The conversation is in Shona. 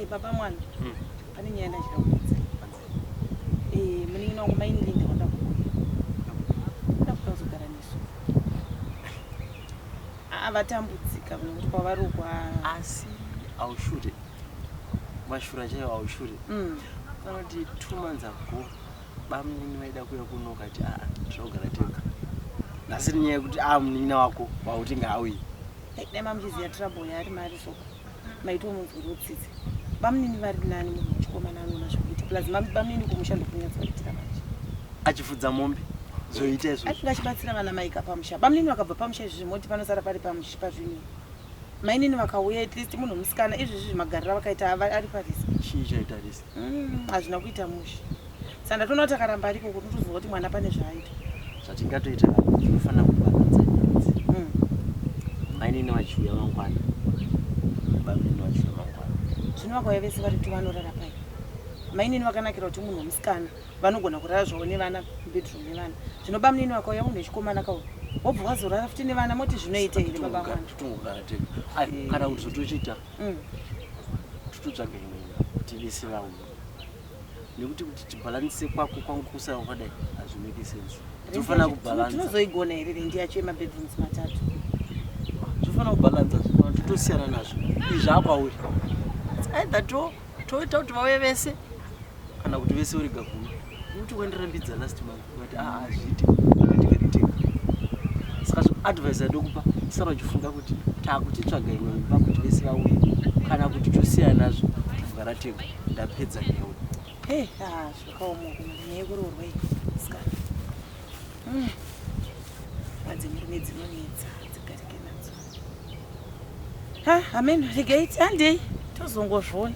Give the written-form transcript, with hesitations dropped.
baba mwana pane nyaya ndachiraudza munin'ina wangu mainini ndakuda kuzogara nesu vatambudzika nokuti kwavari uko asi aushure mashura chaiwo aushure kana kuti 2 months ago bamunini vaida kuuya kuno ukati tinogara tega nhasi nyaya yekuti munin'ina wako wauti ngauye dai mamuchiziya trouble yari mari so maitwa munzwiri utsitsi bamunini vari nani munhu muchikomana anoona zvokuita plus bamunini kumushando kunyatsoitira manje achifudza mombe zoita izvo achinga achibatsira vana maika pamusha bamunini vakabva pamusha izvi zvimoti panosara pari pazvinyi mainini vakauya at least munhu musikana izvizvi magariro vakaita ari parisi chii chaita risi hazvina kuita mushi saka ndatoona kuti akaramba ariko kuti utoziva kuti mwana pane zvaaita zvatingatoita tinofanira kubalanza nyanzi mainini vachiuya mangwana bamunini vachiuya mangwana zvino vakauya vese vari kuti vanorara pai mainini vakanakira kuti munhu musikana vanogona kurara zvavo nevana bedroom nevana zvino bamunini vakauya munhu wechikomana kauya wobva wazorara futi nevana moti zvinoita here baba mwana totongogara tega kana kuti zotochiita tototsvaga imwe tivese vauya nekuti kuti tibhalansise kwako kwangu kusara kwakadai hazvimeki sense tofanira kubhalansa tinozoigona here rendi yacho yemabedrooms matatu tofanira kubhalansa zvifana totosiyana nazvo izvi zvakwauri either toita kuti vauye vese kana kuti vese urega kuuya nekuti wandirambidza last month ukati hazviiti akatikatiteka saka advice adokupa sara uchifunga kuti takuchitsvaga imwe imba kuti vese vauye kana kuti tosiyana nazvo togara tega ndapedza newe zvakaomoka nyaya yekuroorwa sikana madzimurume dzinonetsa dzigarike nadzo amen regai handei tozongozvona